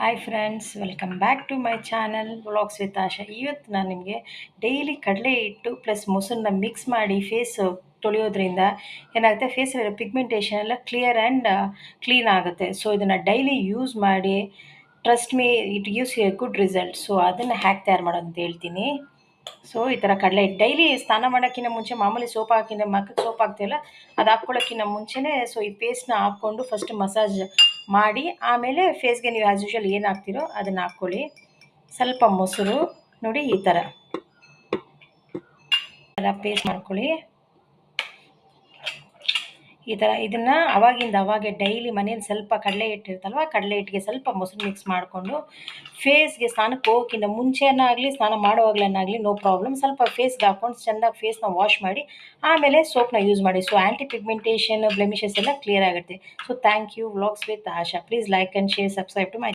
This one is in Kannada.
Hi friends, welcome back to my channel vlogs with Asha. ಇವತ್ತು ನಾನು ನಿಮಗೆ ಡೈಲಿ ಕಡಲೆ ಹಿಟ್ಟು ಪ್ಲಸ್ ಮೊಸರನ್ನ ಮಿಕ್ಸ್ ಮಾಡಿ ಫೇಸ್ ತೊಳೆಯೋದ್ರಿಂದ ಏನಾಗುತ್ತೆ, ಫೇಸಲ್ಲಿರೋ ಪಿಗ್ಮೆಂಟೇಷನ್ ಎಲ್ಲ ಕ್ಲಿಯರ್ ಆ್ಯಂಡ್ ಕ್ಲೀನ್ ಆಗುತ್ತೆ. ಸೊ ಇದನ್ನು ಡೈಲಿ ಯೂಸ್ ಮಾಡಿ, trust me, it gives A good result. So ಅದನ್ನು ಹ್ಯಾಕ್ ತಯಾರು ಮಾಡೋದು ಅಂತ ಹೇಳ್ತೀನಿ. ಸೊ ಈ ಥರ ಕಡಲೆ ಹಿಟ್ಟು ಡೈಲಿ ಸ್ನಾನ ಮಾಡೋಕ್ಕಿಂತ ಮುಂಚೆ ಮಾಮೂಲಿ ಸೋಪ್ ಹಾಕಿಂದ ಮಕ್ಕಕ್ಕೆ ಸೋಪ್ ಹಾಕ್ತೀವಲ್ಲ, ಅದು ಹಾಕ್ಕೊಳ್ಳೋಕ್ಕಿಂತ ಮುಂಚೆನೇ ಸೊ ಈ ಪೇಸ್ಟ್ನ ಹಾಕ್ಕೊಂಡು ಫಸ್ಟ್ ಮಸಾಜ್ ಮಾಡಿ ಆಮೇಲೆ ಫೇಸ್ಗೆ ನೀವು ಆ್ಯಸ್ ಯೂಶುವಲ್ ಏನು ಹಾಕ್ತಿರೋ ಅದನ್ನು ಹಾಕ್ಕೊಳ್ಳಿ. ಸ್ವಲ್ಪ ಮೊಸರು ನೋಡಿ, ಈ ಥರ ಪೇಸ್ಟ್ ಮಾಡ್ಕೊಳ್ಳಿ. ಈ ಥರ ಇದನ್ನು ಅವಾಗೆ ಡೈಲಿ ಮನೇಲಿ ಸ್ವಲ್ಪ ಕಡಲೆ ಹಿಟ್ಟಿರುತ್ತಲ್ವ, ಕಡಲೆ ಹಿಟ್ಟಿಗೆ ಸ್ವಲ್ಪ ಮೊಸರು ಮಿಕ್ಸ್ ಮಾಡಿಕೊಂಡು ಫೇಸ್ಗೆ ಸ್ನಾನಕ್ಕೆ ಹೋಗೋಕ್ಕಿಂತ ಮುಂಚೆನಾಗಲಿ ಸ್ನಾನ ಮಾಡುವಾಗಲನ್ನಾಗಲಿ ನೋ ಪ್ರಾಬ್ಲಮ್, ಸ್ವಲ್ಪ ಫೇಸ್ಗೆ ಹಾಕ್ಕೊಂಡು ಚೆಂದಾಗಿ ಫೇಸ್ನ ವಾಶ್ ಮಾಡಿ ಆಮೇಲೆ ಸೋಪ್ನ ಯೂಸ್ ಮಾಡಿ. ಸೊ ಆ್ಯಂಟಿ ಪಿಗ್ಮೆಂಟೇಷನ್, ಬ್ಲೆಮಿಷಸ್ ಎಲ್ಲ ಕ್ಲಿಯರ್ ಆಗುತ್ತೆ. So thank you. Vlogs with Asha. Please like and share, subscribe to my